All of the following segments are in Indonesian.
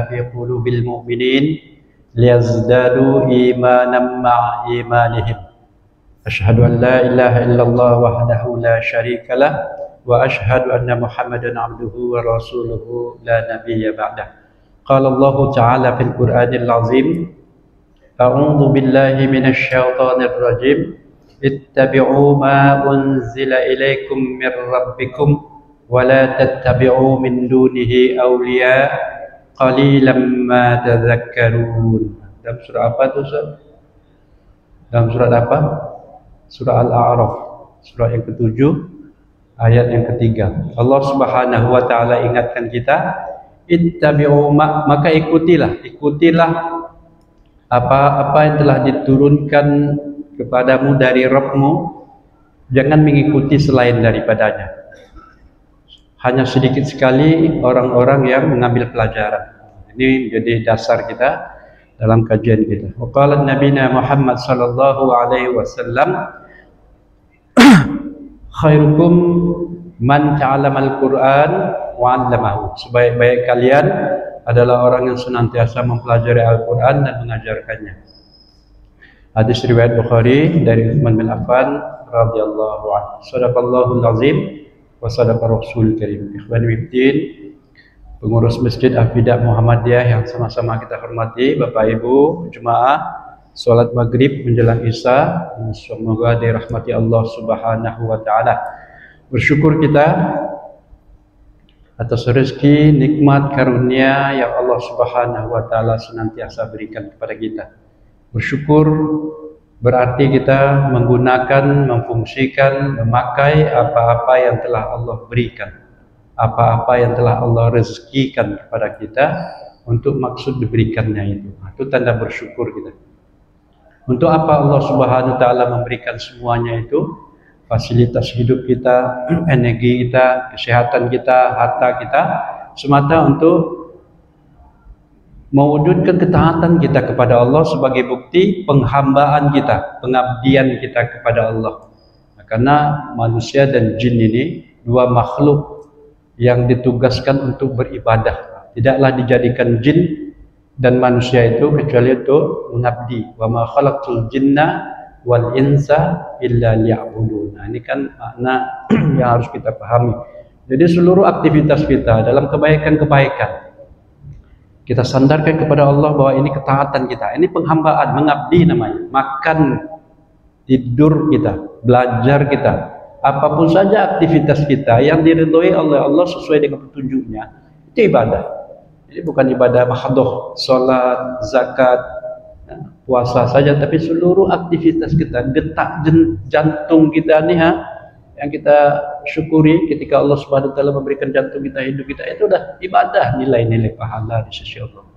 في قلوب المؤمنين ليزدادوا إيمانا مع إيمانهم أشهد أن لا إله إلا الله وحده لا شريك له وأشهد أن محمدا عبده ورسوله لا نبي بعده قال الله تعالى في القرآن العظيم أعوذ بالله من الشيطان الرجيم اتبعوا ما أنزل إليكم من ربكم ولا تتبعوا من دونه أولياء قليلا ما تذكرون. Dalam surah apa itu, Ustaz? Dalam surat apa? Surah Al-A'raf, surah yang ke-7 ayat yang ke-3. Allah Subhanahu wa taala ingatkan kita, ittabi'u maka ikutilah apa yang telah diturunkan kepadamu dari Rabbmu, jangan mengikuti selain daripadanya. Hanya sedikit sekali orang-orang yang mengambil pelajaran. Ini menjadi dasar kita dalam kajian kita. Wa qala nabiyina Muhammad sallallahu alaihi wasallam khairukum man ta'allamal Qur'an wa 'allamahu. Sebaik-baik kalian adalah orang yang senantiasa mempelajari Al-Qur'an dan mengajarkannya. Hadis riwayat Bukhari dari Utsman bin Affan radhiyallahu anhu. Shadaqallahul azim wa sadaqa Rasul Karim. Ikhwan fillah, pengurus Masjid Afidah Muhammadiyah yang sama-sama kita hormati, Bapak Ibu jemaah, salat maghrib menjelang Isya, semoga dirahmati Allah Subhanahu wa taala. Bersyukur kita atas rezeki, nikmat, karunia yang Allah Subhanahu wa taala senantiasa berikan kepada kita. Bersyukur berarti kita menggunakan, memfungsikan, memakai apa-apa yang telah Allah berikan, apa-apa yang telah Allah rezekikan kepada kita untuk maksud diberikannya itu. Itu tanda bersyukur kita. Untuk apa Allah Subhanahu wa taala memberikan semuanya itu? Fasilitas hidup kita, energi kita, kesehatan kita, harta kita, semata untuk mewujudkan ketaatan kita kepada Allah sebagai bukti penghambaan kita, pengabdian kita kepada Allah. Karena manusia dan jin ini dua makhluk yang ditugaskan untuk beribadah. Tidaklah dijadikan jin dan manusia itu kecuali untuk mengabdi. Wa ma khalaqtul jinna wal insa illa liya'budun. Nah, ini kan makna yang harus kita pahami. Jadi seluruh aktivitas kita dalam kebaikan-kebaikan kita sandarkan kepada Allah bahwa ini ketaatan kita, ini penghambaan, mengabdi namanya. Makan, tidur kita, belajar kita, apapun saja aktivitas kita yang diridhoi oleh Allah sesuai dengan petunjuknya, itu ibadah. Jadi bukan ibadah mahdoh, sholat, zakat, puasa saja, tapi seluruh aktivitas kita, detak jantung kita nih, yang kita syukuri ketika Allah Subhanahu wa taala memberikan jantung kita, hidup kita, itu udah ibadah, nilai-nilai pahala di sisi Allah.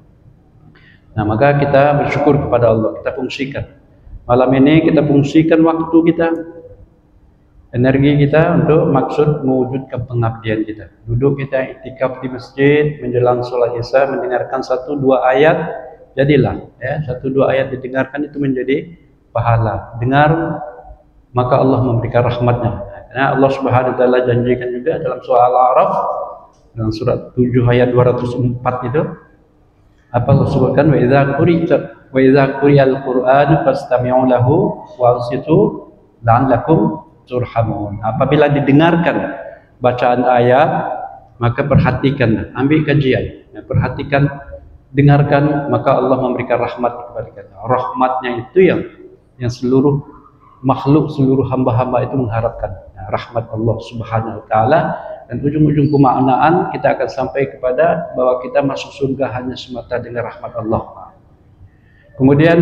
Nah, maka kita bersyukur kepada Allah, kita fungsikan. Malam ini kita fungsikan waktu kita, energi kita untuk maksud mewujudkan pengabdian kita. Duduk kita iktikaf di masjid menjelang sholat Isya, mendengarkan 1-2 ayat, jadilah ya, 1-2 ayat didengarkan itu menjadi pahala. Dengar, maka Allah memberikan rahmatnya. Karena Allah Subhanahu wa taala janjikan juga dalam surah Al-A'raf, dalam surat 7 ayat 204 itu, apa Allah sebutkan, wa idza quri'al Qur'an fastami'u lahu wa ansitu la'allakum turhamun. Apabila didengarkan bacaan ayat, maka perhatikan, ambil kajian, perhatikan, dengarkan, maka Allah memberikan rahmat kepada kita. Rahmatnya itu yang seluruh makhluk, seluruh hamba-hamba itu mengharapkan, rahmat Allah Subhanahu wa taala. Dan ujung-ujung kemaknaan kita akan sampai kepada bahwa kita masuk surga hanya semata dengan rahmat Allah. Kemudian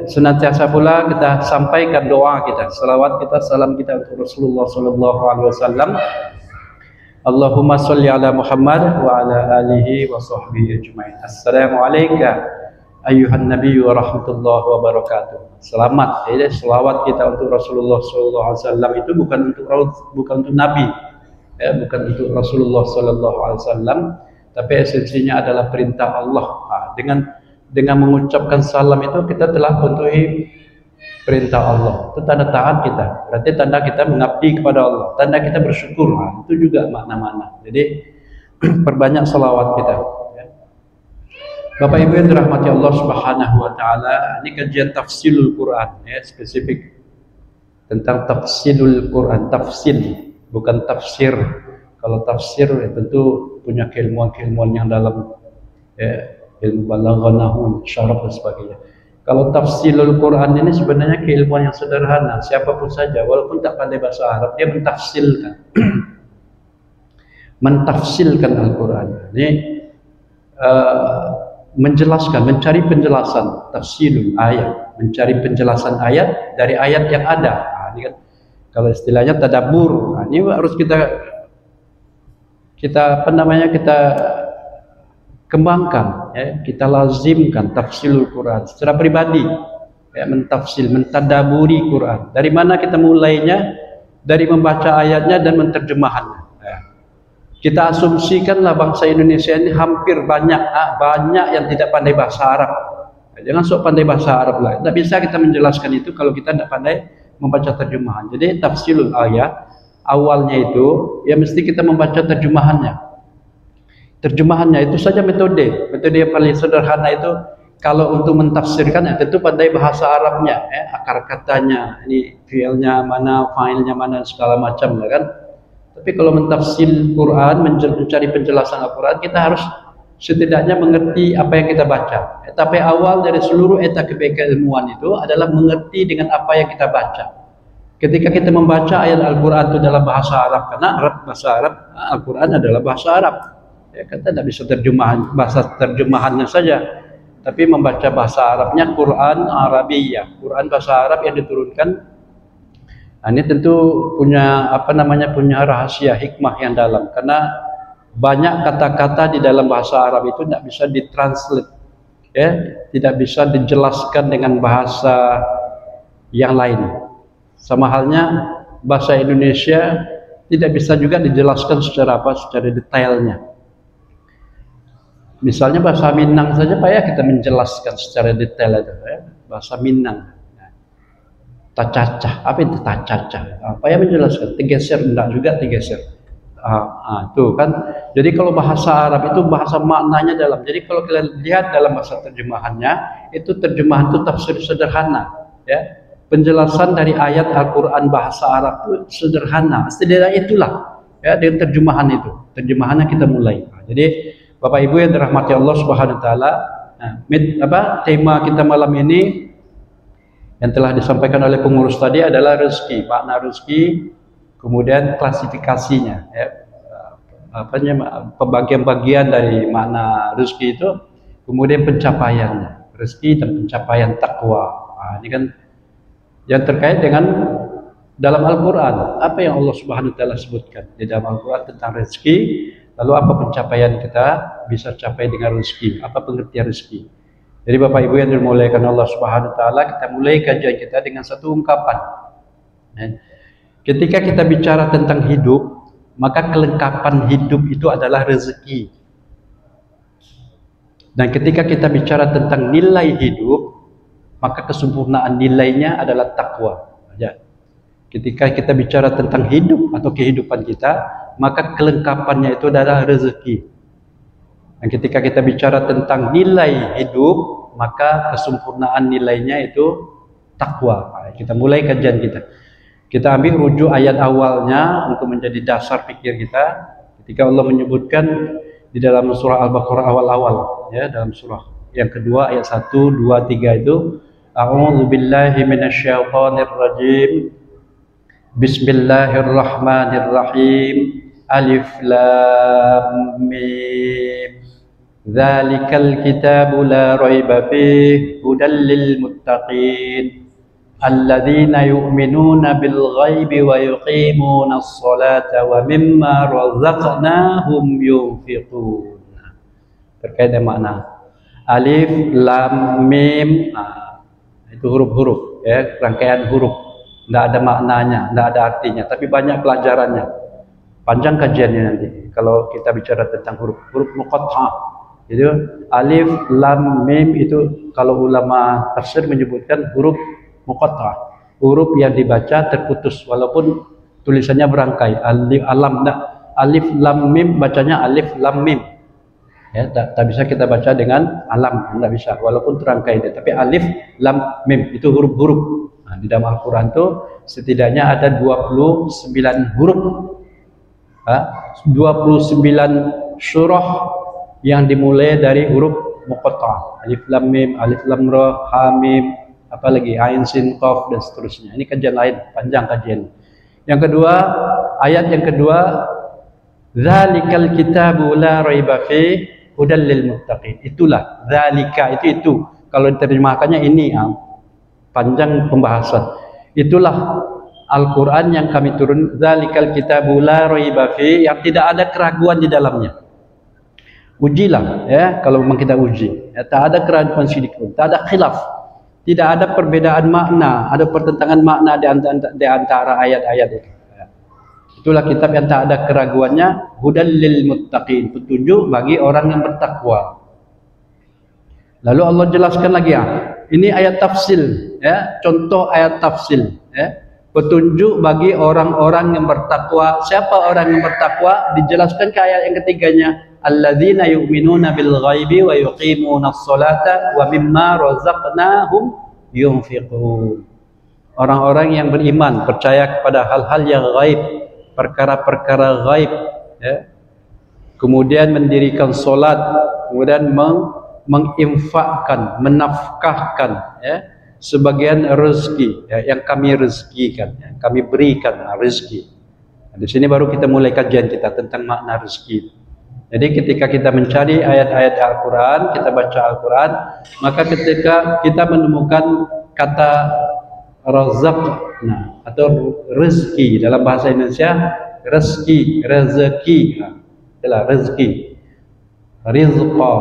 senantiasa pula kita sampaikan doa kita, salawat kita, salam kita untuk Rasulullah sallallahu alaihi wasallam. Allahumma sholli ala Muhammad wa ala alihi wa sahbihi ajma'in. Assalamu alayka ayyuhan nabiyyu wa rahmatullahi wa barakatuh. Selamat, jadi selawat kita untuk Rasulullah sallallahu alaihi wasallam itu bukan untuk nabi, ya, bukan untuk Rasulullah sallallahu alaihi wasallam, tapi esensinya adalah perintah Allah. Dengan mengucapkan salam itu kita telah memenuhi perintah Allah. Itu tanda taat kita. Berarti tanda kita mengabdi kepada Allah. Tanda kita bersyukur. Nah, itu juga makna-makna. Jadi perbanyak salawat kita. Bapak Ibu yang dirahmati Allah Subhanahu wa taala, ini kajian tafsirul Quran ya, spesifik tentang tafsirul Quran, tafsir bukan tafsir. Kalau tafsir ya, tentu punya keilmuan-keilmuan yang dalam ya, ilmu balaghah, nahwu, syarah dan sebagainya. Kalau tafsirul Quran ini sebenarnya keilmuan yang sederhana, siapapun saja walaupun tak pandai bahasa Arab dia mentafsirkan mentafsirkan Al-Quran. Ini menjelaskan, mencari penjelasan tafsirul ayat, mencari penjelasan ayat dari ayat yang ada. Nah, ini kan kalau istilahnya tadabbur. Nah, ini harus kita apa namanya, kita kembangkan ya, kita lazimkan tafsirul Quran secara pribadi ya, mentafsir, mentadaburi Quran. Dari mana kita mulainya? Dari membaca ayatnya dan menterjemahkannya. Kita asumsikanlah bangsa Indonesia ini hampir banyak yang tidak pandai bahasa Arab. Jangan sok pandai bahasa Arab lah. Tidak bisa kita menjelaskan itu kalau kita tidak pandai membaca terjemahan. Jadi tafsirul ayat awalnya itu ya mesti kita membaca terjemahannya. Terjemahannya itu saja metode yang paling sederhana itu. Kalau untuk mentafsirkan ya tentu pandai bahasa Arabnya, akar katanya, ini fiilnya mana, fa'ilnya mana, segala macam lah kan. Tapi kalau mentafsir Quran, mencari penjelasan Al-Quran, kita harus setidaknya mengerti apa yang kita baca. Tapi awal dari seluruh etapa keilmuan itu adalah mengerti dengan apa yang kita baca. Ketika kita membaca ayat Al-Quran itu dalam bahasa Arab, karena bahasa Arab, Al-Quran adalah bahasa Arab. Ya, kita tidak bisa bahasa terjemahannya saja, tapi membaca bahasa Arabnya Quran Arabiyah, Quran bahasa Arab yang diturunkan. Nah, ini tentu punya punya rahasia hikmah yang dalam, karena banyak kata-kata di dalam bahasa Arab itu tidak bisa ditranslate, ya, tidak bisa dijelaskan dengan bahasa yang lain. Sama halnya bahasa Indonesia tidak bisa juga dijelaskan secara detailnya. Misalnya bahasa Minang saja payah kita menjelaskan secara detail itu, ya. Bahasa Minang. Tacacah, apa itu tacacah? Apa yang menjelaskan? Tegeser, enggak juga tegeser. Tuh kan. Jadi kalau bahasa Arab itu bahasa maknanya dalam. Jadi kalau kalian lihat dalam bahasa terjemahannya, itu terjemahan itu tafsir sederhana. Ya, penjelasan dari ayat Al-Quran bahasa Arab itu sederhana. Setidaknya itulah. Ya, dengan terjemahan itu. Terjemahannya kita mulai. Jadi Bapak Ibu yang dirahmati Allah Subhanahu Wa Taala, tema kita malam ini yang telah disampaikan oleh pengurus tadi adalah rezeki, makna rezeki, kemudian klasifikasinya, ya, pembagian-bagian dari makna rezeki itu, kemudian pencapaiannya, rezeki dan pencapaian takwa. Ini kan yang terkait dengan dalam Al-Quran, apa yang Allah Subhanahu Wa Taala sebutkan di dalam Al-Quran tentang rezeki, lalu apa pencapaian kita bisa capai dengan rezeki, apa pengertian rezeki. Jadi Bapak Ibu yang dimuliakan Allah Subhanahu Wa Taala, kita mulai kajian kita dengan satu ungkapan. Ketika kita bicara tentang hidup, maka kelengkapan hidup itu adalah rezeki. Dan ketika kita bicara tentang nilai hidup, maka kesempurnaan nilainya adalah takwa. Ketika kita bicara tentang hidup atau kehidupan kita, maka kelengkapannya itu adalah rezeki. Dan ketika kita bicara tentang nilai hidup, maka kesempurnaan nilainya itu takwa. Kita mulai kajian kita. Kita ambil rujuk ayat awalnya untuk menjadi dasar pikir kita. Ketika Allah menyebutkan di dalam surah Al-Baqarah awal-awal, ya, dalam surah yang kedua ayat 1, 2, 3 itu, A'udzubillahi minasyaitonirrajim. Bismillahirrahmanirrahim. Alif lam mim. Dzalikal kitabu la raiba fihi hudal lil muttaqin alladzina yu'minuna bil ghaibi wa yuqimuna as-salata wa mimma razaqnahum yunfiqun. Terkait dengan makna alif lam mim, itu huruf-huruf, ya, rangkaian huruf, tidak ada maknanya, tidak ada artinya, tapi banyak pelajarannya. Panjang kajiannya nanti kalau kita bicara tentang huruf muqatta'ah. Itu alif lam mim itu kalau ulama tafsir menyebutkan huruf muqatta'ah, huruf yang dibaca terputus walaupun tulisannya berangkai. Alif lam mim bacanya alif lam mim. Ya, tak bisa kita baca dengan alam, tidak bisa walaupun terangkai dia. Tapi alif lam mim itu huruf-huruf. Nah, di dalam Al-Quran itu setidaknya ada 29 huruf, 29 surah yang dimulai dari huruf muqatta'ah. Alif lam mim, alif lam ra, ha mim, apalagi ain sin qaf dan seterusnya. Ini kajian lain, panjang kajian. Yang kedua, ayat yang kedua, zalikal kitabu la raiba fi hudal lil muttaqin. Itulah zalika, itu kalau diterjemahkannya ini panjang pembahasan. Itulah Al-Quran yang kami turun, zalikal kitabu la raiba fi, yang tidak ada keraguan di dalamnya. Ujilah ya, kalau memang kita uji ya, tak ada keraguan sedikit pun, tak ada khilaf, tidak ada perbedaan makna, ada pertentangan makna di antara ayat-ayat itu ya. Itulah kitab yang tak ada keraguannya, hudal lil muttaqin, petunjuk bagi orang yang bertakwa. Lalu Allah jelaskan lagi ini ayat tafsil ya, contoh ayat tafsil ya, petunjuk bagi orang-orang yang bertakwa. Siapa orang yang bertakwa? Dijelaskan ke ayat yang ketiganya, alladzina yu'minuna bil ghaibi wa yuqimunas sholata wa mimma razaqnahum yunfiqun. Orang-orang yang beriman, percaya kepada hal-hal yang gaib, perkara-perkara gaib ya. Kemudian mendirikan solat, kemudian menginfakkan, menafkahkan ya, sebagian rezeki ya, yang kami rezekikan ya, kami berikan rezeki. Nah, di sini baru kita mulai kajian kita tentang makna rezeki. Jadi ketika kita mencari ayat-ayat Al-Quran, kita baca Al-Quran, maka ketika kita menemukan kata razaq, nah, atau rezeki dalam bahasa Indonesia, rezeki, adalah rezeki, rizqa,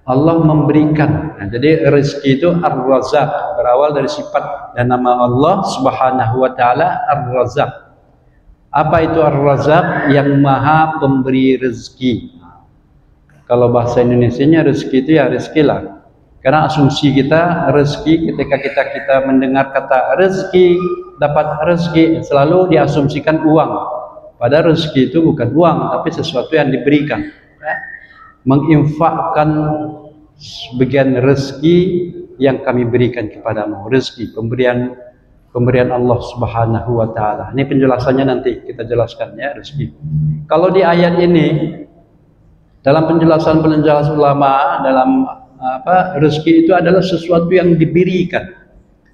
Allah memberikan. Nah, jadi rezeki itu Ar-Razzaq, berawal dari sifat dan nama Allah Subhanahu wa taala Ar-Razzaq. Apa itu Ar-Razzaq? Yang Maha Pemberi rezeki. Kalau bahasa Indonesianya rezeki itu ya rezeki lah. Karena asumsi kita rezeki, ketika kita mendengar kata rezeki, dapat rezeki, selalu diasumsikan uang. Padahal rezeki itu bukan uang, tapi sesuatu yang diberikan ya. Menginfakkan sebagian rezeki yang kami berikan kepadamu, rezeki pemberian Allah Subhanahu wa taala. Ini penjelasannya nanti kita jelaskan ya, rezeki. Kalau di ayat ini dalam penjelasan ulama dalam rezeki itu adalah sesuatu yang diberikan,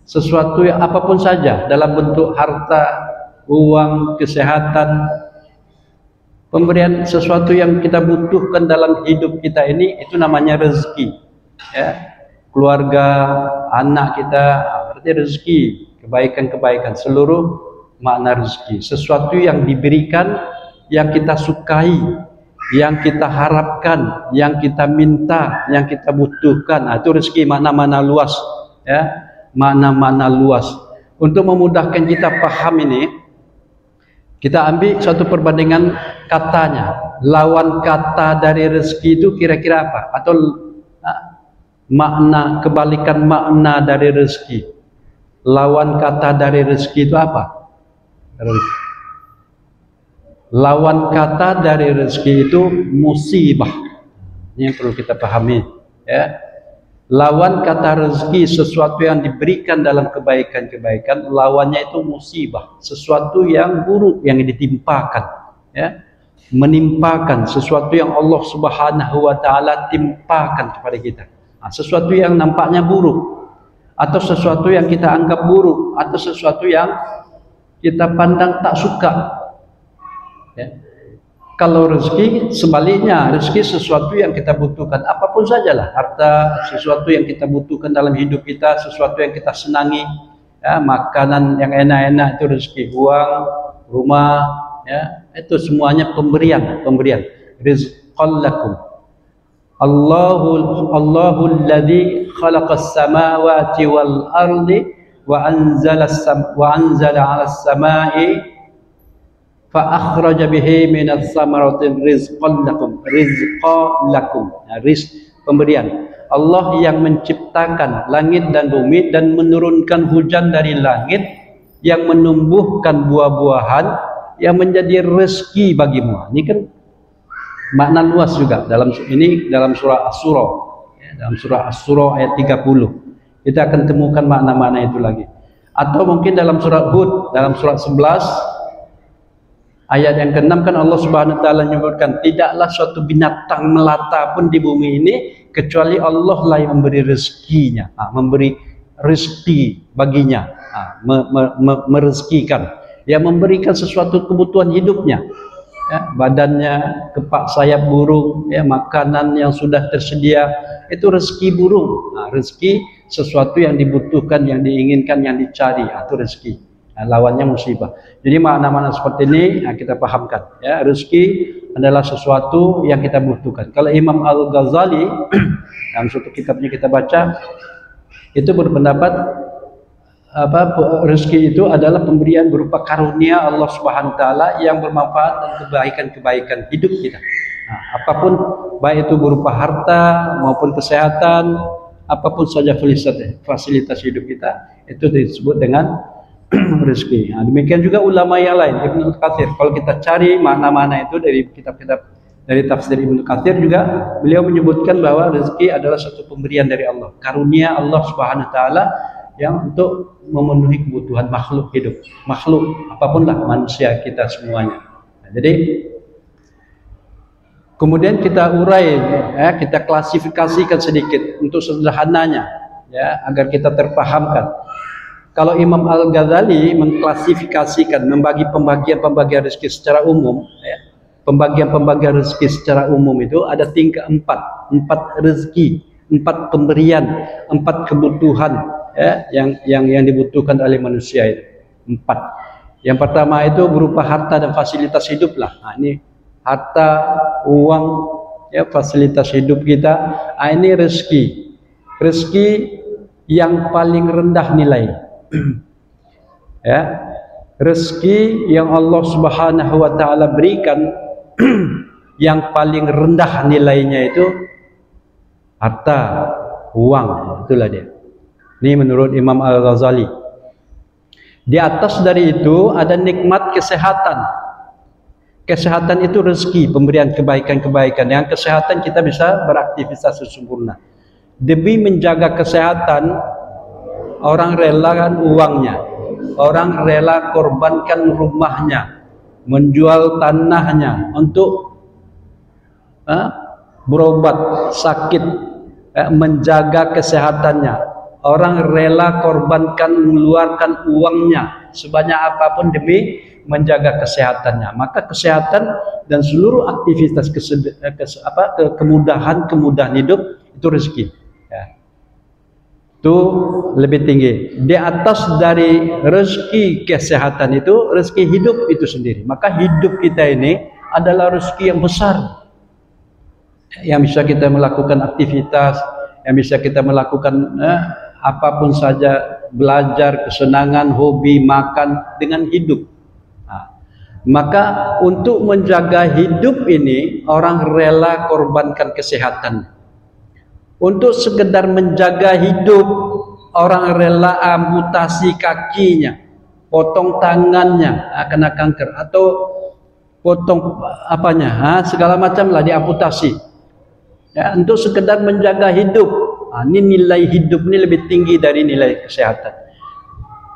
sesuatu yang apapun saja dalam bentuk harta, uang, kesehatan, pemberian sesuatu yang kita butuhkan dalam hidup kita ini, itu namanya rezeki ya. Keluarga, anak kita, berarti rezeki, kebaikan-kebaikan, seluruh makna rezeki, sesuatu yang diberikan, yang kita sukai, yang kita harapkan, yang kita minta, yang kita butuhkan. Nah, itu rezeki, makna-makna luas ya, makna-makna luas. Untuk memudahkan kita paham ini, kita ambil suatu perbandingan katanya. Lawan kata dari rezeki itu kira-kira apa? Atau makna, kebalikan makna dari rezeki. Lawan kata dari rezeki itu apa? Lawan kata dari rezeki itu musibah. Ini yang perlu kita pahami ya. Lawan kata rezeki, sesuatu yang diberikan dalam kebaikan-kebaikan, lawannya itu musibah, sesuatu yang buruk yang ditimpakan ya. Menimpakan sesuatu yang Allah Subhanahu wa taala timpakan kepada kita. Nah, sesuatu yang nampaknya buruk, atau sesuatu yang kita anggap buruk, atau sesuatu yang kita pandang tak suka ya. Kalau rezeki sebaliknya, rezeki sesuatu yang kita butuhkan, apapun sajalah, harta, sesuatu yang kita butuhkan dalam hidup kita, sesuatu yang kita senangi ya, makanan yang enak-enak itu rezeki, uang, rumah ya, itu semuanya pemberian. Rizqan lakum. Allahul ladzi khalaqas samawati wal ardi wa anzala 'alas samai fa akhraja bihi minas samarati rizqan lakum. Rizqa lakum. Nah, rizq, pemberian. Allah yang menciptakan langit dan bumi dan menurunkan hujan dari langit, yang menumbuhkan buah-buahan yang menjadi rezeki bagimu. Ini kan makna luas juga dalam surah As-Sura. Dalam surah As-Sura ayat 30. Kita akan temukan makna-makna itu lagi. Atau mungkin dalam surat Hud, dalam surat 11 ayat yang ke-6 kan Allah Subhanahu wa taala menyebutkan, tidaklah suatu binatang melata pun di bumi ini kecuali Allah lah yang memberi rezekinya, memberi rezeki baginya, merezekikan, yang memberikan sesuatu kebutuhan hidupnya, ya, badannya, kepak sayap burung, ya, makanan yang sudah tersedia, itu rezeki burung. Rezeki sesuatu yang dibutuhkan, yang diinginkan, yang dicari, itu rezeki. Lawannya musibah. Jadi makna-makna seperti ini kita pahamkan, ya, rezeki adalah sesuatu yang kita butuhkan. Kalau Imam Al-Ghazali dalam suatu kitabnya kita baca, itu berpendapat rezeki itu adalah pemberian berupa karunia Allah Subhanahu wa taala yang bermanfaat dan kebaikan-kebaikan hidup kita. Apapun, baik itu berupa harta maupun kesehatan, apapun saja fasilitas hidup kita, itu disebut dengan rezeki. Demikian juga ulama yang lain, Ibnu Katsir. Kalau kita cari makna-makna itu dari kitab-kitab dari tafsir Ibnu Katsir juga, beliau menyebutkan bahwa rezeki adalah satu pemberian dari Allah, karunia Allah Subhanahu wa taala yang untuk memenuhi kebutuhan makhluk hidup, makhluk apapun lah, manusia kita semuanya. Jadi kemudian kita urai, ya, kita klasifikasikan sedikit untuk sederhananya, ya, agar kita terpahamkan. Kalau Imam Al-Ghazali mengklasifikasikan, membagi pembagian rezeki secara umum, ya, pembagian rezeki secara umum itu ada tingkat empat rezeki, 4 pemberian, 4 kebutuhan, ya, yang dibutuhkan oleh manusia itu. 4. Yang pertama itu berupa harta dan fasilitas hidup lah. Ini harta, uang, ya, fasilitas hidup kita. Ini rezeki. Rezeki yang paling rendah nilai. Ya, rezeki yang Allah Subhanahu wa taala berikan yang paling rendah nilainya itu harta, uang, itulah dia. Ini menurut Imam Al-Ghazali. Di atas dari itu ada nikmat kesehatan. Kesehatan itu rezeki, pemberian kebaikan-kebaikan. Yang kesehatan kita bisa beraktivitas sesempurna. Demi menjaga kesehatan, orang relakan uangnya, orang rela korbankan rumahnya, menjual tanahnya untuk berobat sakit, menjaga kesehatannya. Orang rela korbankan, mengeluarkan uangnya sebanyak apapun demi menjaga kesehatannya. Maka kesehatan dan seluruh aktivitas kemudahan hidup itu rezeki. Ya. Itu lebih tinggi. Di atas dari rezeki kesehatan itu, rezeki hidup itu sendiri. Maka hidup kita ini adalah rezeki yang besar, yang bisa kita melakukan aktivitas, yang bisa kita melakukan apapun saja, belajar, kesenangan, hobi, makan dengan hidup. Maka untuk menjaga hidup ini, orang rela korbankan kesehatan. Untuk sekedar menjaga hidup, orang rela amputasi kakinya, potong tangannya kena kanker, atau potong segala macam lah diamputasi, ya, untuk sekedar menjaga hidup. Ini nilai hidup ini lebih tinggi dari nilai kesehatan.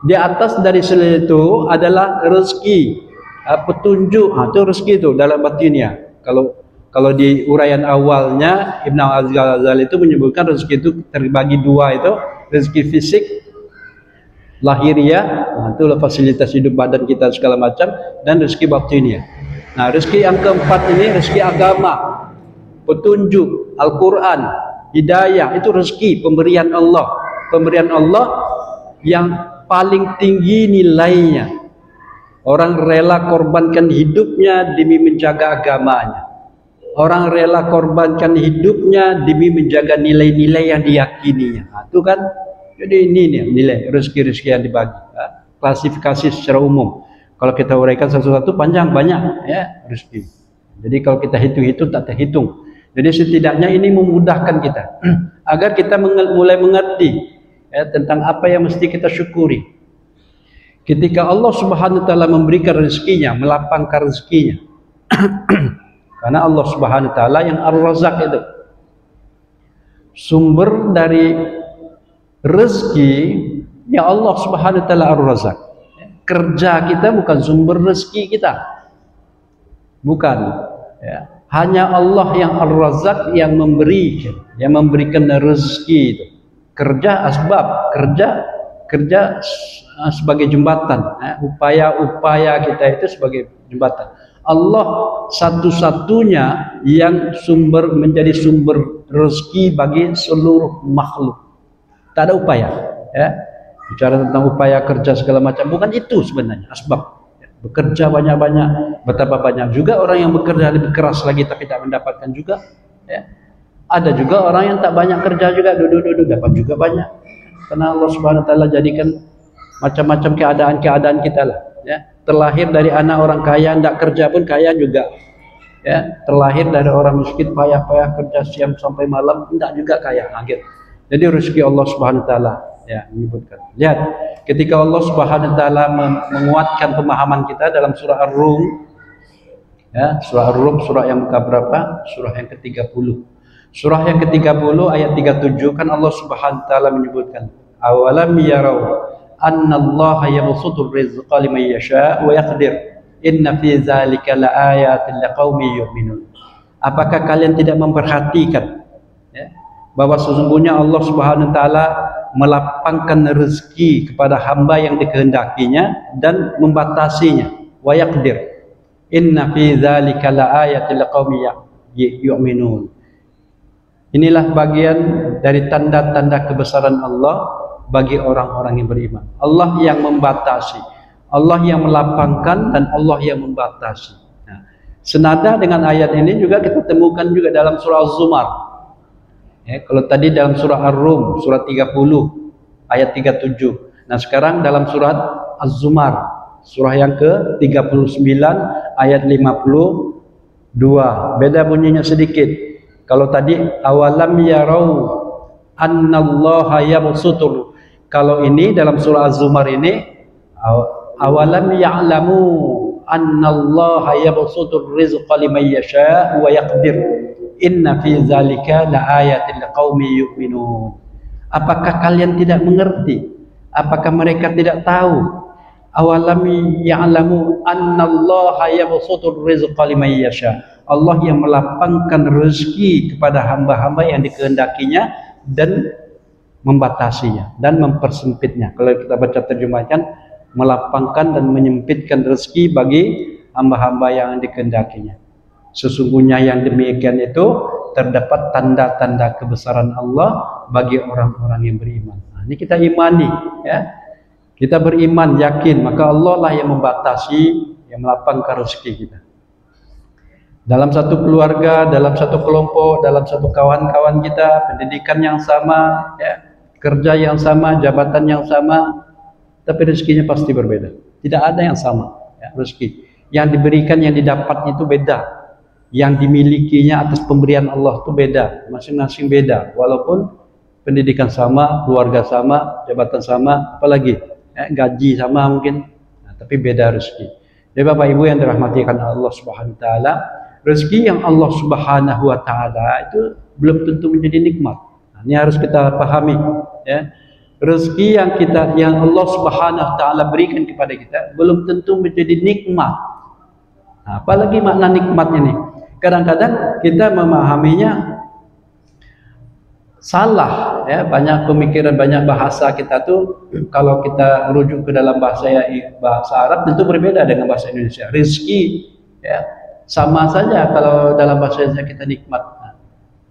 Di atas dari itu adalah rezeki, petunjuk. Itu rezeki itu dalam batinnya. Kalau di uraian awalnya Ibn Al-Ghazali itu menyebutkan rezeki itu terbagi 2 itu, rezeki fisik lahiriah, itulah fasilitas hidup badan kita segala macam, dan rezeki batinnya. Nah, rezeki yang keempat ini rezeki agama, petunjuk, Al-Quran, hidayah, itu rezeki pemberian Allah. Pemberian Allah yang paling tinggi nilainya. Orang rela korbankan hidupnya demi menjaga agamanya. Orang rela korbankan hidupnya demi menjaga nilai-nilai yang diyakininya. Itu kan, jadi ini nih nilai rezeki-rezeki yang dibagi. Klasifikasi secara umum. Kalau kita uraikan satu-satu panjang banyak, ya, rezeki. Jadi kalau kita hitung-hitung tak terhitung. Jadi setidaknya ini memudahkan kita agar kita mulai mengerti tentang apa yang mesti kita syukuri. Ketika Allah Subhanahu wa taala memberikan rezekinya, melapangkan rezekinya. Karena Allah Subhanahu wa taala yang Ar-Razzaq itu. Sumber dari rezeki ya Allah Subhanahu wa taala Ar-Razzaq. Kerja kita bukan sumber rezeki kita. Bukan, ya. Hanya Allah yang Ar-Razzaq yang memberikan rezeki itu. Kerja asbab, kerja sebagai jembatan, upaya-upaya kita itu sebagai jembatan. Allah satu-satunya yang menjadi sumber rezeki bagi seluruh makhluk. Tak ada upaya, ya. Bicara tentang upaya kerja segala macam, bukan itu sebenarnya asbab. Bekerja banyak-banyak, betapa banyak juga orang yang bekerja lebih keras lagi tapi tak mendapatkan juga, ya. Ada juga orang yang tak banyak kerja juga, duduk-duduk dapat juga banyak. Karena Allah Subhanahu wa taala jadikan macam-macam keadaan kita lah, ya. Terlahir dari anak orang kaya, tidak kerja pun kaya juga, ya. Terlahir dari orang miskin, payah-payah kerja siang sampai malam, tidak juga kaya, gitu. Jadi rezeki Allah Subhanahu wa taala, ya, menyebutkan. Lihat, ketika Allah Subhanahu wa taala menguatkan pemahaman kita dalam surah Ar-Rum, ya, surah Ar-Rum, surah yang berapa? Surah yang ke-30. Surah yang ke-30 ayat 37 kan Allah Subhanahu wa taala menyebutkan, awalam yarau annallaha yabsutur rizqa liman yasha wa yaqdir inna fi dzalika laayatin liqaumin yu'minun. Apakah kalian tidak memperhatikan, ya, bahwa sesungguhnya Allah Subhanahu wa taala melapangkan rezeki kepada hamba yang dikehendakinya dan membatasinya, wa yaqdir inna fi dzalika laayatin liqaumin yu'minun. Inilah bagian dari tanda-tanda kebesaran Allah bagi orang-orang yang beriman. Allah yang membatasi, Allah yang melapangkan, dan Allah yang membatasi. Nah, senada dengan ayat ini juga kita temukan juga dalam surah Az-Zumar. Ya, kalau tadi dalam surah Ar-Rum, surah 30, ayat 37. Nah, sekarang dalam surat Az-Zumar, surah yang ke-39, ayat 52. Beda bunyinya sedikit. Kalau tadi awalam yarau annallaha yabsutur, kalau ini dalam surah Az-Zumar ini awalam ya'lamu annallaha yabsutur rizqa liman yasha wa yaqdir inna fi dzalika laayatin liqaumin yu'minun. Apakah kalian tidak mengerti? Apakah mereka tidak tahu? Awalam ya'lamu annallaha yabsutur rizqa liman yasha, Allah yang melapangkan rezeki kepada hamba-hamba yang dikehendakinya dan membatasinya dan mempersempitnya. Kalau kita baca terjemahkan, melapangkan dan menyempitkan rezeki bagi hamba-hamba yang dikehendakinya. Sesungguhnya yang demikian itu terdapat tanda-tanda kebesaran Allah bagi orang-orang yang beriman. Nah, ini kita imani, ya. Kita beriman, yakin, maka Allah lah yang membatasi, yang melapangkan rezeki kita. Dalam satu keluarga, dalam satu kelompok, dalam satu kawan-kawan kita, pendidikan yang sama, ya, kerja yang sama, jabatan yang sama, tapi rezekinya pasti berbeda. Tidak ada yang sama, ya, rezeki. Yang diberikan, yang didapatnya itu beda. Yang dimilikinya atas pemberian Allah itu beda, masing-masing beda. Walaupun pendidikan sama, keluarga sama, jabatan sama, apalagi, ya, gaji sama mungkin, nah, tapi beda rezeki. Jadi Bapak Ibu yang dirahmati Allah Subhanahu wa taala, rezeki yang Allah Subhanahu wa taala itu belum tentu menjadi nikmat. Nah, ini harus kita pahami, ya. Rezeki yang Allah Subhanahu wa taala berikan kepada kita belum tentu menjadi nikmat. Nah, apalagi makna nikmat ini. Kadang-kadang kita memahaminya salah, ya. Banyak pemikiran, banyak bahasa kita tuh kalau kita rujuk ke dalam bahasa Arab tentu berbeda dengan bahasa Indonesia. Rezeki, ya, sama saja kalau dalam bahasa Indonesia kita nikmat.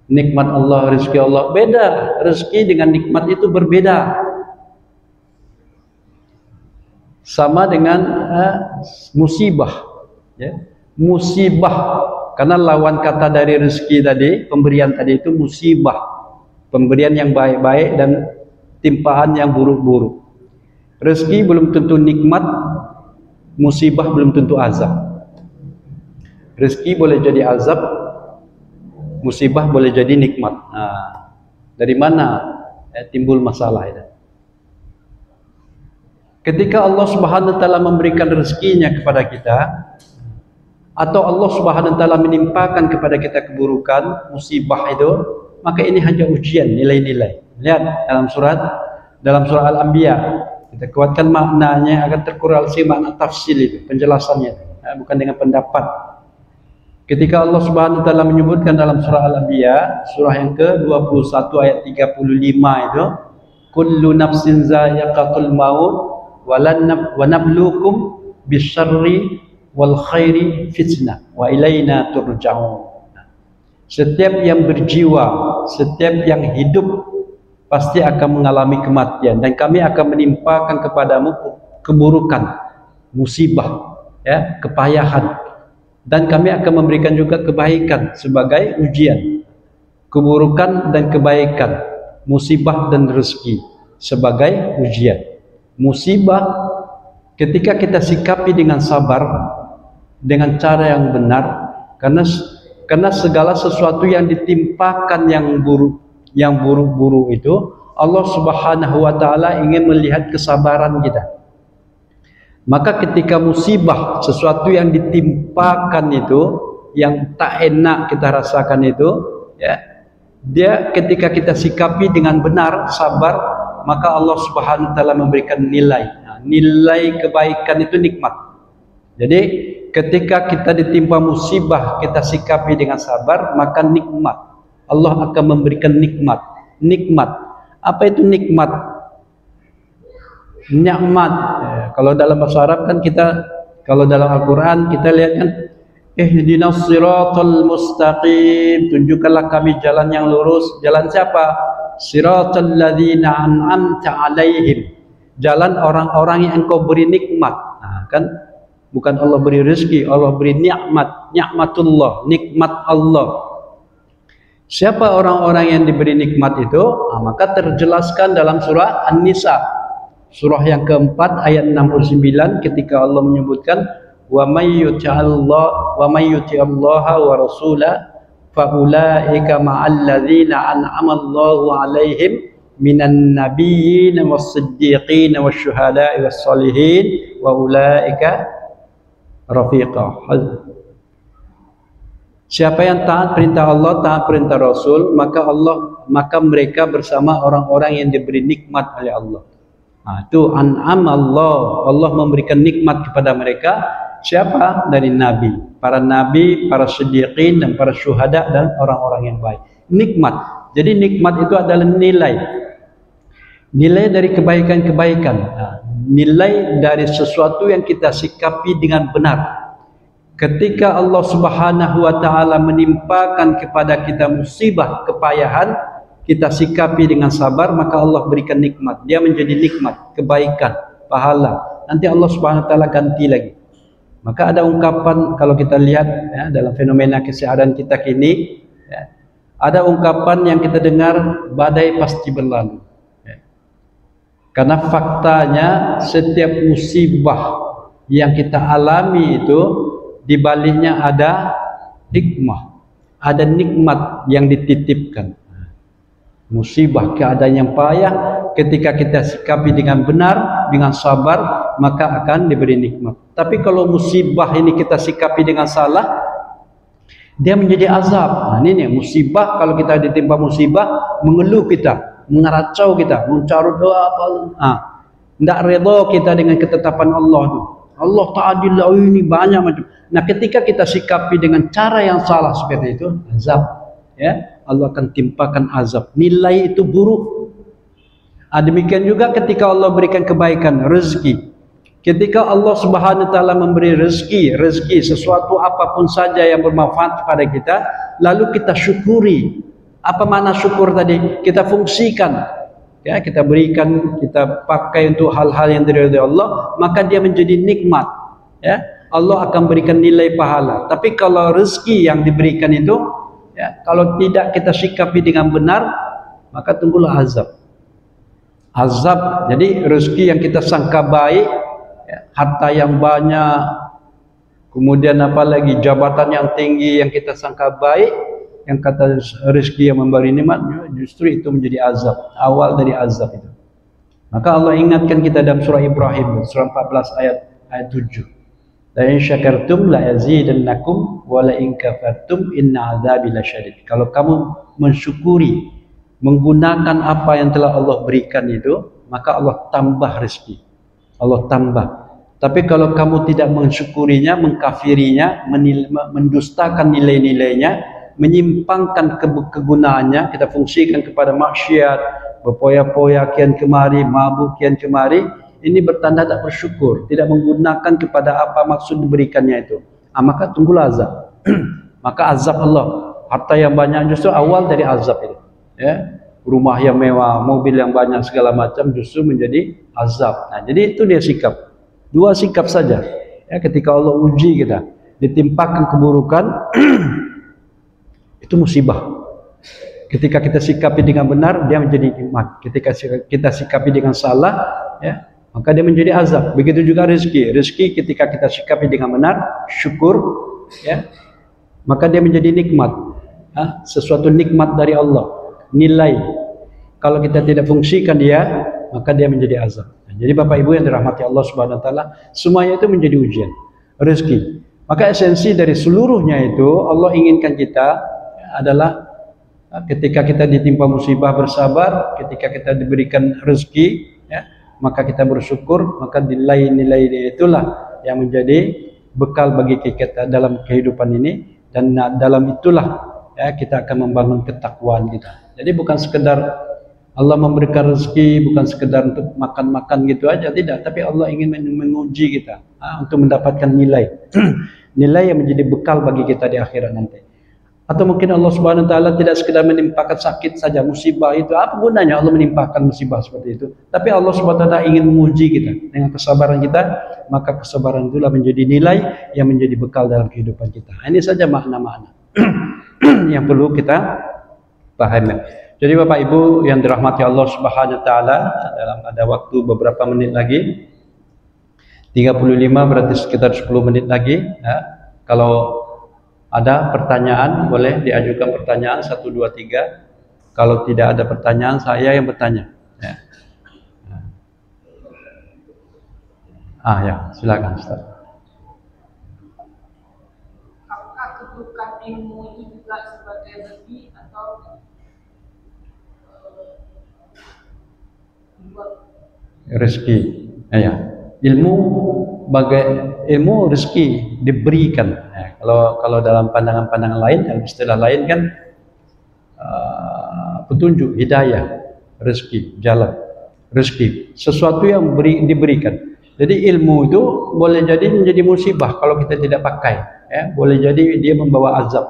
Nikmat Allah, rezeki Allah beda. Rezeki dengan nikmat itu berbeda. Sama dengan musibah, ya. Musibah, karena lawan kata dari rezeki tadi, pemberian tadi itu musibah. Pemberian yang baik-baik dan timpaan yang buruk-buruk. Rezeki belum tentu nikmat, musibah belum tentu azab. Rezeki boleh jadi azab, musibah boleh jadi nikmat. Nah, Dari mana timbul masalah itu? Ketika Allah Subhanahu wa taala memberikan rezekinya kepada kita, atau Allah Subhanahu wa taala menimpakan kepada kita keburukan, musibah itu, maka ini hanya ujian, nilai-nilai. Lihat dalam surah Al-Anbiya, kita kuatkan maknanya akan terkorelasi makna tafsil itu, penjelasannya, bukan dengan pendapat. Ketika Allah Subhanahu wa taala menyebutkan dalam surah Al-Anbiya, surah yang ke-21 ayat 35 itu, kullu nafsin za'iqatul maut wa nabluukum bisyarri wal khairi fitnah wa ilaina turja'un. Setiap yang berjiwa, setiap yang hidup pasti akan mengalami kematian, dan kami akan menimpakan kepadamu keburukan, musibah, ya, kepayahan, dan kami akan memberikan juga kebaikan sebagai ujian. Keburukan dan kebaikan, musibah dan rezeki sebagai ujian. Musibah ketika kita sikapi dengan sabar, dengan cara yang benar, karena segala sesuatu yang ditimpakan yang buruk-buruk itu, Allah Subhanahu wa taala ingin melihat kesabaran kita. Maka ketika musibah, sesuatu yang ditimpakan itu, yang tak enak kita rasakan itu, ya, dia ketika kita sikapi dengan benar, sabar, maka Allah Subhanahu wa taala memberikan nilai. Nilai kebaikan itu nikmat. Jadi ketika kita ditimpa musibah, kita sikapi dengan sabar, maka nikmat. Allah akan memberikan nikmat. Nikmat. Apa itu nikmat? Nikmat. Kalau dalam bahasa Arab kan kalau dalam Al-Quran kita lihat kan, ihdinas siratal mustaqim, tunjukkanlah kami jalan yang lurus. Jalan siapa? Siratal ladzina an'amta alaihim, jalan orang-orang yang engkau beri nikmat. Kan bukan Allah beri rezeki, Allah beri nikmat, nikmatullah, nikmat Allah. Siapa orang-orang yang diberi nikmat itu? Maka terjelaskan dalam surah An-Nisa, surah yang keempat ayat 69, ketika Allah menyebutkan wa may yuti'allaha wa rasulahu fa ulaika ma'al ladzina an'ama Allahu 'alaihim minan nabiyyin was-siddiqin wasyuhada'i was-solihin wa ulaika rafiqah. Siapa yang taat perintah Allah, taat perintah Rasul, maka mereka bersama orang-orang yang diberi nikmat oleh Allah. Itu an'am Allah, Allah memberikan nikmat kepada mereka. Siapa? Dari nabi, para siddiqin dan para syuhada dan orang-orang yang baik. Nikmat. Jadi nikmat itu adalah nilai dari kebaikan-kebaikan, nilai dari sesuatu yang kita sikapi dengan benar. Ketika Allah Subhanahu wa taala menimpakan kepada kita musibah, kepayahan, kita sikapi dengan sabar, maka Allah berikan nikmat. Dia menjadi nikmat, kebaikan, pahala. Nanti Allah Subhanahu wa taala ganti lagi. Maka ada ungkapan, kalau kita lihat ya, dalam fenomena keseharian kita kini, ya, ada ungkapan yang kita dengar, badai pasti berlalu. Ya. Karena faktanya setiap musibah yang kita alami itu, di baliknya ada hikmah, ada nikmat yang dititipkan. Musibah, keadaan yang payah, ketika kita sikapi dengan benar, dengan sabar, maka akan diberi nikmat. Tapi kalau musibah ini kita sikapi dengan salah, dia menjadi azab. Ini musibah, kalau kita ditimpa musibah, mengeluh kita, mengeracau kita, mencari doa apa, tidak redha kita dengan ketetapan Allah itu. Allah ta'adil, ini banyak macam. Nah, ketika kita sikapi dengan cara yang salah seperti itu, azab, ya, Allah akan timpakan azab. Nilai itu buruk. Demikian juga ketika Allah berikan kebaikan, rezeki. Ketika Allah Subhanahu wa taala memberi rezeki sesuatu apapun saja yang bermanfaat kepada kita, lalu kita syukuri. Apa makna syukur tadi? Kita fungsikan. Ya, kita berikan, kita pakai untuk hal-hal yang diridhai Allah, maka dia menjadi nikmat. Ya, Allah akan berikan nilai pahala. Tapi kalau rezeki yang diberikan itu, ya, kalau tidak kita sikapi dengan benar, maka tunggulah azab. Azab. Jadi rezeki yang kita sangka baik, ya, harta yang banyak, kemudian apalagi jabatan yang tinggi yang kita sangka baik, yang kata rezeki yang memberi nikmat, justru itu menjadi azab, awal dari azab itu. Maka Allah ingatkan kita dalam surah Ibrahim, surah 14 ayat 7. La in syakartum la azidannakum wa la in kafartum inna azabi lasyadid. Kalau kamu mensyukuri, menggunakan apa yang telah Allah berikan itu, maka Allah tambah rezeki. Allah tambah. Tapi kalau kamu tidak mensyukurinya, mengkafirinya, mendustakan nilai-nilainya, menyimpangkan kegunaannya, kita fungsikan kepada maksiat, berpoya-poya kian kemari, mabuk kian kemari, ini bertanda tak bersyukur, tidak menggunakan kepada apa maksud diberikannya itu. Maka tunggulah azab. Maka azab Allah, harta yang banyak justru awal dari azab itu. Ya, rumah yang mewah, mobil yang banyak segala macam justru menjadi azab. Nah, jadi itu dia sikap. Dua sikap saja. Ya, ketika Allah uji kita, ditimpakan keburukan, itu musibah. Ketika kita sikapi dengan benar, dia menjadi nikmat. Ketika kita sikapi dengan salah, ya, maka dia menjadi azab. Begitu juga rezeki. Rezeki ketika kita sikapi dengan benar, syukur, ya, maka dia menjadi nikmat. Sesuatu nikmat dari Allah. Nilai. Kalau kita tidak fungsikan dia, maka dia menjadi azab. Jadi Bapak Ibu yang dirahmati Allah Subhanahu wa taala, semuanya itu menjadi ujian. Rezeki. Maka esensi dari seluruhnya itu Allah inginkan kita adalah ketika kita ditimpa musibah bersabar, ketika kita diberikan rezeki, ya, maka kita bersyukur, maka nilai-nilai itulah yang menjadi bekal bagi kita dalam kehidupan ini, dan dalam itulah, ya, kita akan membangun ketakwaan kita. Jadi bukan sekedar Allah memberikan rezeki, bukan sekedar untuk makan-makan gitu aja, tidak. Tapi Allah ingin menguji kita untuk mendapatkan nilai. Nilai yang menjadi bekal bagi kita di akhirat nanti. Atau mungkin Allah Subhanahu wa taala tidak sekedar menimpakan sakit saja, musibah itu apa gunanya Allah menimpakan musibah seperti itu. Tapi Allah Subhanahu wa taala ingin menguji kita dengan kesabaran kita, maka kesabaran itulah menjadi nilai yang menjadi bekal dalam kehidupan kita. Ini saja makna-makna yang perlu kita pahami. Jadi Bapak Ibu yang dirahmati Allah Subhanahu wa taala, dalam ada waktu beberapa menit lagi. 35 berarti sekitar 10 menit lagi, ya. Kalau ada pertanyaan boleh diajukan pertanyaan 1 2 3. Kalau tidak ada pertanyaan saya yang bertanya, ya. Ya, silakan Ustaz. Apakah kedudukan ilmu itu juga sebagai rezeki atau rezeki? Ya. Ilmu rezeki diberikan. Ya, kalau dalam pandangan-pandangan lain, dalam istilah lain kan petunjuk, hidayah, rezeki, jalan, rezeki, sesuatu yang diberikan. Jadi ilmu itu boleh jadi menjadi musibah kalau kita tidak pakai. Ya, boleh jadi dia membawa azab.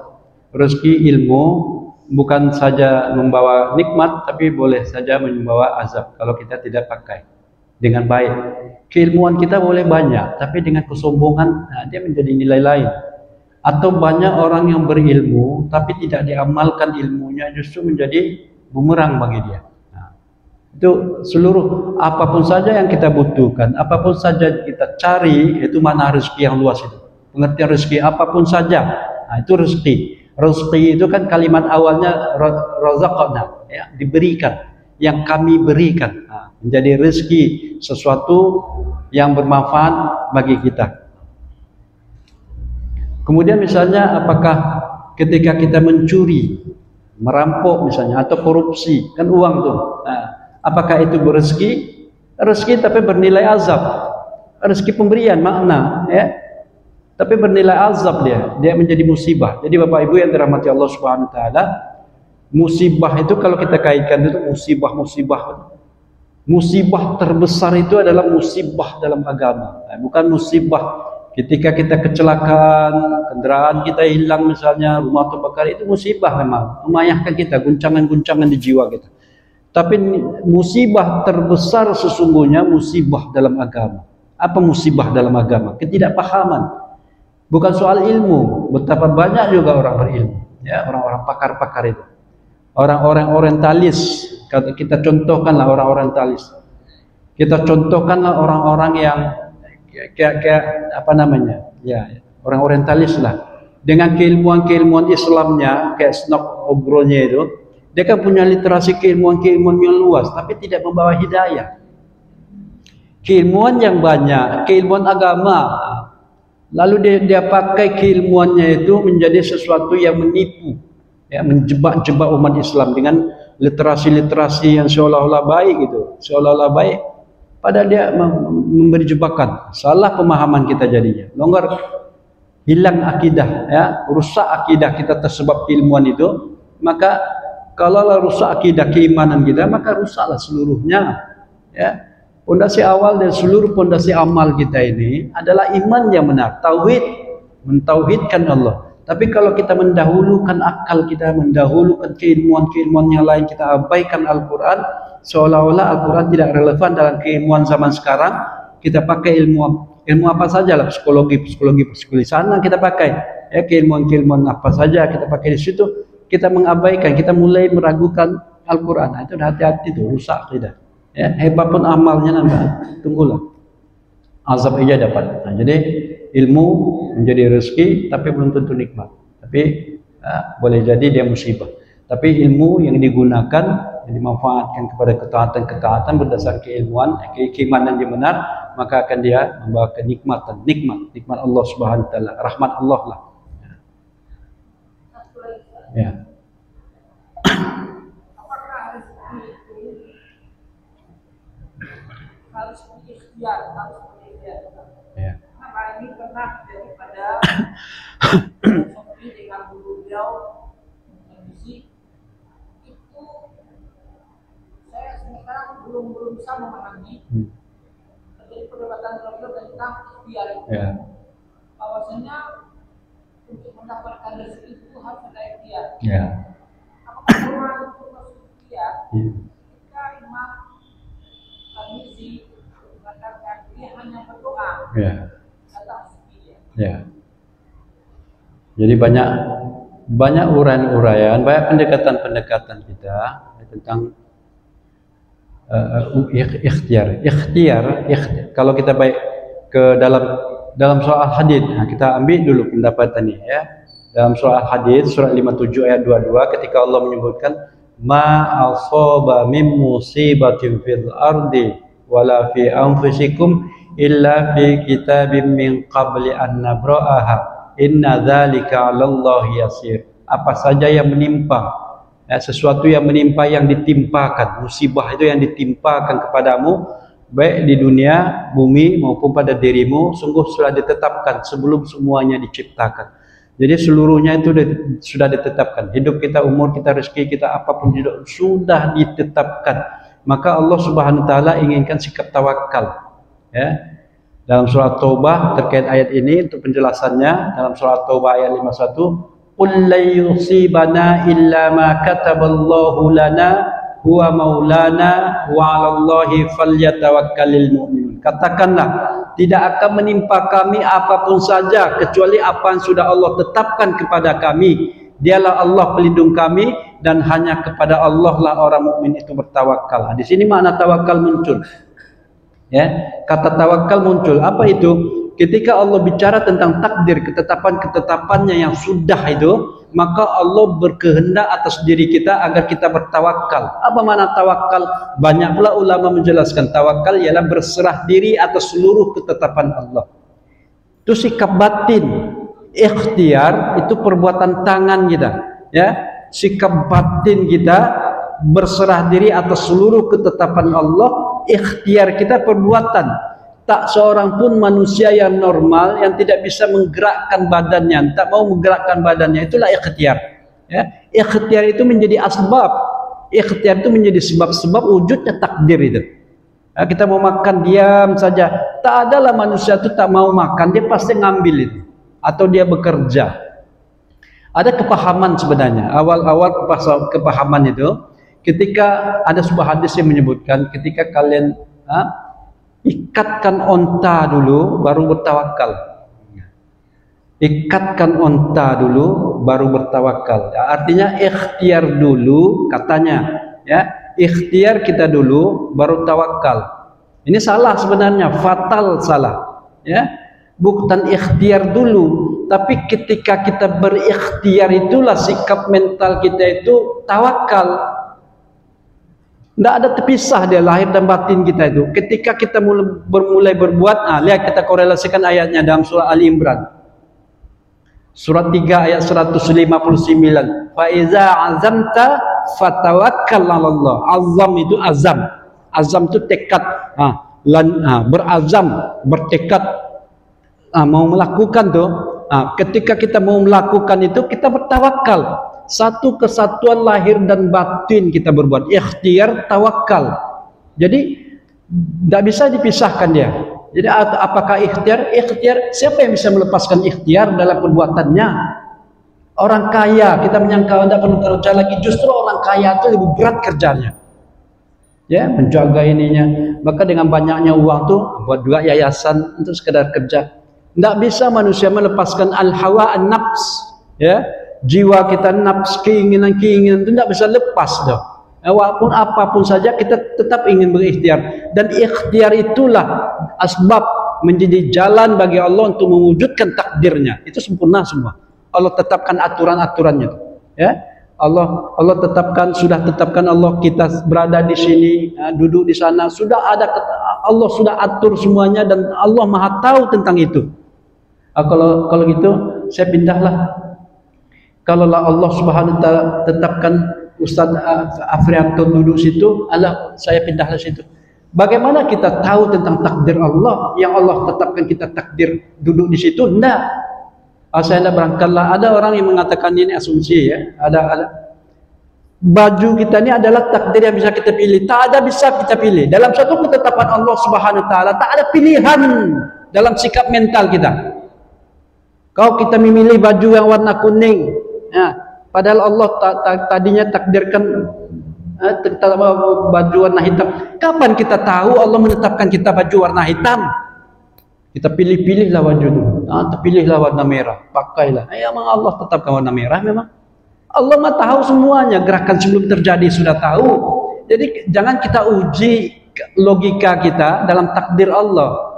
Rezeki ilmu bukan saja membawa nikmat, tapi boleh saja membawa azab kalau kita tidak pakai dengan baik. Keilmuan kita boleh banyak, tapi dengan kesombongan, dia menjadi nilai lain. Atau banyak orang yang berilmu, tapi tidak diamalkan ilmunya, justru menjadi bumerang bagi dia. Itu seluruh apapun saja yang kita butuhkan, apapun saja kita cari, itu makna rezeki yang luas itu. Pengertian rezeki apapun saja, itu rezeki. Rezeki itu kan kalimat awalnya razaqna, ya, diberikan, yang kami berikan. Menjadi rezeki, sesuatu yang bermanfaat bagi kita. Kemudian misalnya apakah ketika kita mencuri, merampok misalnya, atau korupsi, kan uang tuh. Apakah itu berezeki? Rezeki tapi bernilai azab. Rezeki pemberian makna, ya. Tapi bernilai azab dia menjadi musibah. Jadi Bapak Ibu yang dirahmati Allah Subhanahu wa taala, musibah itu kalau kita kaitkan itu musibah terbesar itu adalah musibah dalam agama. Bukan musibah ketika kita kecelakaan, kendaraan kita hilang misalnya, rumah terbakar, itu musibah memang, memayahkan kita, guncangan-guncangan di jiwa kita. Tapi musibah terbesar sesungguhnya musibah dalam agama. Apa musibah dalam agama? Ketidakpahaman. Bukan soal ilmu. Betapa banyak juga orang berilmu, ya, orang-orang pakar-pakar itu. Orang-orang orientalis, kita contohkanlah orang orientalis. Kita contohkanlah orang-orang yang kayak apa namanya? Ya, orang orientalis lah. dengan keilmuan-keilmuan Islamnya, kayak Snok obrolnya itu, dia kan punya literasi keilmuan-keilmuan yang luas, tapi tidak membawa hidayah. Keilmuan yang banyak, keilmuan agama, lalu dia pakai keilmuannya itu menjadi sesuatu yang menipu, ya, menjebak-jebak umat Islam dengan literasi-literasi yang seolah-olah baik gitu, seolah-olah baik, padahal dia memberi jebakan. Salah pemahaman kita jadinya, longgar, hilang akidah, ya, rusak akidah kita tersebab keilmuan itu. Maka kalau rusak akidah keimanan kita, maka rusaklah seluruhnya, ya. Pondasi awal dari seluruh pondasi amal kita ini adalah iman yang benar, tauhid, mentauhidkan Allah. Tapi kalau kita mendahulukan akal kita, mendahulukan keilmuan-keilmuan yang lain, kita abaikan Al-Quran, seolah-olah Al-Quran tidak relevan dalam keilmuan zaman sekarang. Kita pakai ilmu apa saja lah, psikologi sana kita pakai, ya, keilmuan-keilmuan apa saja kita pakai di situ. Kita mengabaikan, kita mulai meragukan Al-Quran. Nah, itu hati-hati tuh, rusak tidak. Ya, hebat pun amalnya nanti, tunggulah azab aja dapat. Nah, jadi ilmu menjadi rezeki, tapi belum tentu nikmat. Tapi boleh jadi dia musibah. Tapi ilmu yang digunakan, yang dimanfaatkan kepada ketaatan-ketaatan berdasarkan keilmuan, keimanan yang benar, maka akan dia membawa kenikmatan, nikmat Allah Subhanahu Wa Taala, rahmat Allah lah. Ya. Harus berikhtiar. Ya. Karena ini pernah daripada Sofi dengan beliau kondisi itu, saya sekarang belum bisa memahami. Jadi perdebatan beliau tentang ikhtiar itu. Ya. Bahwasanya untuk mendapatkan rezeki itu harus ada ikhtiar. Ya. Apakah orang itu harus ikhtiar? Ketika imam Tirmizi mengatakan dia hanya berdoa. Ya. Atas dia. Ya. Jadi banyak uraian-uraian, banyak pendekatan-pendekatan kita tentang ikhtiar. Kalau kita baik ke dalam soal hadis, nah kita ambil dulu pendapat ini, ya. Dalam soal hadis surat 57 ayat 22, ketika Allah menyebutkan ma asaba min musibatin fil ardi wala fi anfusikum illa fi kitabim min qabli an nabra'aha inna dzalika 'alallahi yasir. Apa saja yang menimpa, ya, sesuatu yang menimpa, yang ditimpakan, musibah itu yang ditimpakan kepadamu baik di dunia, bumi maupun pada dirimu, sungguh sudah ditetapkan sebelum semuanya diciptakan. Jadi seluruhnya itu sudah ditetapkan. Hidup kita, umur kita, rezeki kita, apapun juga sudah ditetapkan. Maka Allah Subhanahu Wa Taala inginkan sikap tawakal. Ya. Dalam surat Taubah terkait ayat ini untuk penjelasannya, dalam surat Taubah ayat 51, "Qul la yusibana illa ma kataballahu lana huwa maulana wa 'alallahi falyatawakkalul mu'minun." Katakanlah, tidak akan menimpa kami apapun saja kecuali apa yang sudah Allah tetapkan kepada kami. Dialah Allah pelindung kami dan hanya kepada Allah lah orang mukmin itu bertawakal. Di sini makna tawakal muncul. Ya, kata tawakal muncul. Apa itu? Ketika Allah bicara tentang takdir, ketetapan-ketetapannya yang sudah itu, maka Allah berkehendak atas diri kita agar kita bertawakal. Apa makna tawakal? Banyak pula ulama menjelaskan tawakal ialah berserah diri atas seluruh ketetapan Allah. Itu sikap batin. Ikhtiar itu perbuatan tangan kita, ya. Sikap batin kita berserah diri atas seluruh ketetapan Allah. Ikhtiar kita perbuatan. Tak seorang pun manusia yang normal yang tidak bisa menggerakkan badannya, tak mau menggerakkan badannya, itulah ikhtiar. Ya. Ikhtiar itu menjadi asbab. Ikhtiar itu menjadi sebab-sebab wujudnya takdir itu. Ya, kita mau makan diam saja. Tak adalah manusia itu tak mau makan, dia pasti ngambil itu. Atau dia bekerja. Ada kepahaman sebenarnya. Awal-awal kepahaman itu, ketika ada sebuah hadis yang menyebutkan, ketika kalian ikatkan onta dulu baru bertawakal. Ikatkan onta dulu baru bertawakal. Ya, artinya ikhtiar dulu katanya, ya. Ikhtiar kita dulu baru tawakal. Ini salah sebenarnya, fatal salah. Ya. Bukan ikhtiar dulu, tapi ketika kita berikhtiar itulah sikap mental kita itu tawakal. Tidak ada terpisah dia lahir dan batin kita itu. Ketika kita mulai berbuat, lihat kita korelasikan ayatnya dalam surah Ali Imran. Surat 3 ayat 159. Fa iza azamta fatawakkal 'alallah. Azam itu azam. Azam itu tekad. Berazam, bertekad mau melakukan tuh. Ketika kita mau melakukan itu, kita bertawakal. Satu kesatuan lahir dan batin kita berbuat. Ikhtiar, tawakal. Jadi tidak bisa dipisahkan dia. Jadi apakah ikhtiar? Ikhtiar, siapa yang bisa melepaskan ikhtiar dalam perbuatannya? Orang kaya, kita menyangka tidak perlu kerja lagi. Justru orang kaya itu lebih berat kerjanya. Ya, menjaga ininya. Maka dengan banyaknya uang tuh buat juga yayasan untuk sekedar kerja. Tidak bisa manusia melepaskan al-hawa an-nafs. Ya, jiwa kita nafs, keinginan itu tidak bisa lepas dah. Walaupun apapun saja kita tetap ingin berikhtiar, dan ikhtiar itulah asbab menjadi jalan bagi Allah untuk mewujudkan takdirnya. Itu sempurna semua. Allah tetapkan aturan-aturannya. Ya, Allah tetapkan, sudah tetapkan Allah kita berada di sini, duduk di sana, sudah ada, Allah sudah atur semuanya dan Allah Maha tahu tentang itu. Kalau gitu saya pindahlah. Kalau Allah Subhanahu wa taala tetapkan Ustaz Afrianto duduk situ, saya pindahlah situ. Bagaimana kita tahu tentang takdir Allah yang Allah tetapkan kita takdir duduk di situ? Enggak. Saya tidak berangkatlah. Ada orang yang mengatakan ini asumsi, ya. Ada. Baju kita ini adalah takdir yang bisa kita pilih. Tak ada bisa kita pilih. Dalam satu ketetapan Allah Subhanahu wa taala, tak ada pilihan dalam sikap mental kita. Kalau kita memilih baju yang warna kuning, ya, padahal Allah tadinya takdirkan baju warna hitam. Kapan kita tahu Allah menetapkan kita baju warna hitam? Kita pilih-pilihlah baju itu. Terpilihlah warna merah, pakailah. Memang Allah tetapkan warna merah memang. Allah mah tahu semuanya, gerakan sebelum terjadi sudah tahu. Jadi jangan kita uji logika kita dalam takdir Allah.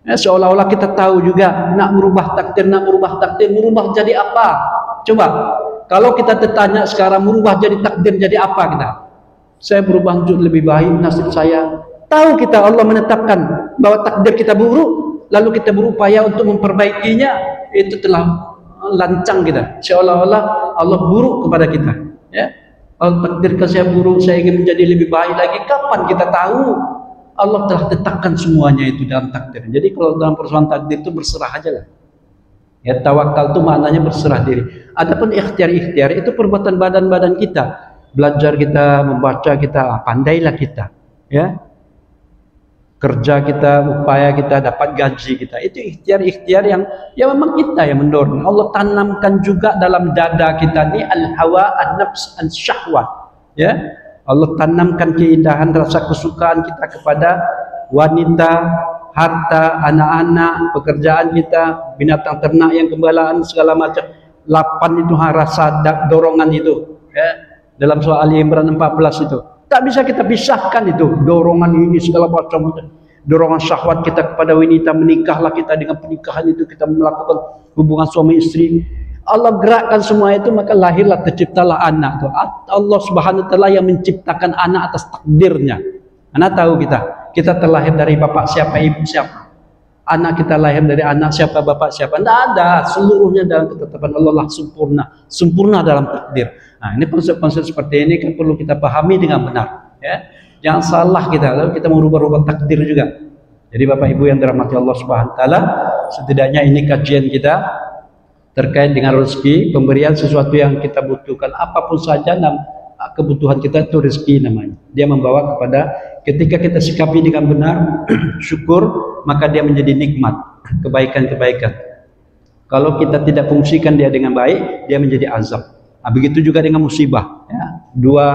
Ya, seolah-olah kita tahu juga nak merubah takdir, merubah jadi apa? Coba, kalau kita tertanya sekarang merubah jadi takdir jadi apa kita? Saya berubah untuk lebih baik nasib saya. Tahu kita Allah menetapkan bahwa takdir kita buruk, lalu kita berupaya untuk memperbaikinya, itu telah lancang kita. Seolah-olah Allah buruk kepada kita. Ya, Allah takdirkan saya buruk, saya ingin menjadi lebih baik lagi. Kapan kita tahu? Allah telah tetapkan semuanya itu dalam takdir. Jadi kalau dalam persoalan takdir itu berserah aja lah. Ya, tawakal itu maknanya berserah diri. Adapun ikhtiar itu perbuatan badan-badan kita. Belajar kita, membaca kita, pandailah kita. Ya, kerja kita, upaya kita, dapat gaji kita. Itu ikhtiar yang memang kita yang mendorong. Allah tanamkan juga dalam dada kita ni al-hawa, an-nafs, an-syahwat. Ya, Allah tanamkan keindahan rasa kesukaan kita kepada wanita, harta, anak-anak, pekerjaan kita, binatang ternak yang gembalaan segala macam. 8 itu rasa dorongan itu. Ya, dalam surah Ali Imran 14 itu. Tak bisa kita pisahkan itu. Dorongan ini segala macam. Dorongan syahwat kita kepada wanita, menikahlah kita, dengan pernikahan itu kita melakukan hubungan suami istri. Allah gerakkan semua itu, maka lahirlah, terciptalah anak itu. Allah Subhanahu wa taala yang menciptakan anak atas takdirnya. Anak tahu kita terlahir dari bapak siapa, ibu siapa. Anak kita lahir dari anak siapa, bapak siapa. Tidak ada, seluruhnya dalam ketetapan Allah lah sempurna dalam takdir. Nah, ini konsep-konsep seperti ini kan perlu kita pahami dengan benar. Ya, jangan salah kita, lalu kita merubah-rubah takdir juga. Jadi Bapak Ibu yang dirahmati Allah Subhanahu wa taala, setidaknya ini kajian kita terkait dengan rezeki, pemberian sesuatu yang kita butuhkan, apapun saja kebutuhan kita itu rezeki namanya. Dia membawa kepada, ketika kita sikapi dengan benar, syukur, maka dia menjadi nikmat, kebaikan-kebaikan. Kalau kita tidak fungsikan dia dengan baik, dia menjadi azab. Begitu juga dengan musibah. Ya, dua,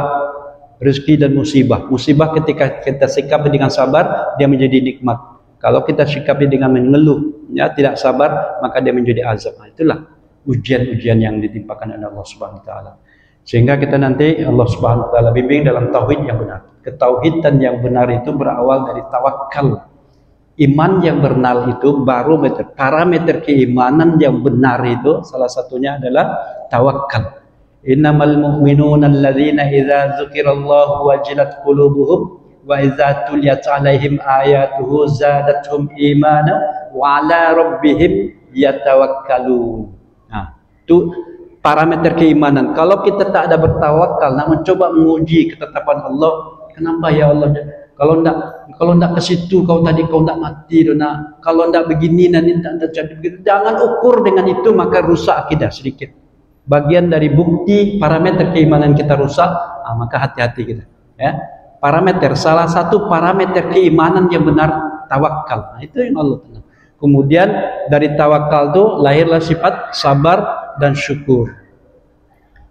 rezeki dan musibah. Musibah ketika kita sikapi dengan sabar, dia menjadi nikmat. Kalau kita sikapi dengan mengeluh, ya, tidak sabar, maka dia menjadi azab. Nah, itulah ujian-ujian yang ditimpakan oleh Allah Subhanahu wa taala. Sehingga kita nanti Allah Subhanahu wa taala bimbing dalam tauhid yang benar. Ketauhidan yang benar itu berawal dari tawakal. Iman yang benar itu barometer, parameter keimanan yang benar itu salah satunya adalah tawakal. Innamal mu'minuna alladzina idza dzukirallahu wajilat qulubuhum wa idza tuliyat 'alaihim ayatuhu zadatuhum imana wa 'ala rabbihim yatawakkalun. Nah, itu parameter keimanan. Kalau kita tak ada bertawakal, nak mencoba menguji ketetapan Allah, kenapa ya Allah? Kalau ndak ke situ kau tadi kau ndak mati dona. Kalau ndak begini nanti tak terjadi begitu. Jangan ukur dengan itu, maka rusak akidah sedikit. Bagian dari bukti parameter keimanan kita rusak, maka hati-hati kita. Ya, parameter salah satu parameter keimanan yang benar tawakal. Nah, itu yang Allah tenang. Kemudian dari tawakal itu lahirlah sifat sabar dan syukur.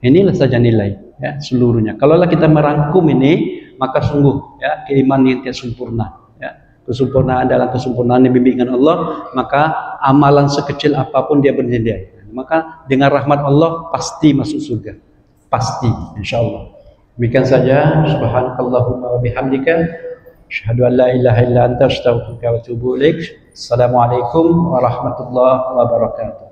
Inilah saja nilai ya seluruhnya. Kalaulah kita merangkum ini, maka sungguh ya keimanan yang tidak sempurna ya. Kesempurnaan dalam kesempurnaan bimbingan Allah, maka amalan sekecil apapun dia bernilai. Maka dengan rahmat Allah pasti masuk surga. Pasti insyaallah. Demikian saja, subhanakallahumma wa bihamdika asyhadu an la ilaha illa anta astaghfiruka wa atubu ilaik. Assalamualaikum warahmatullahi wabarakatuh.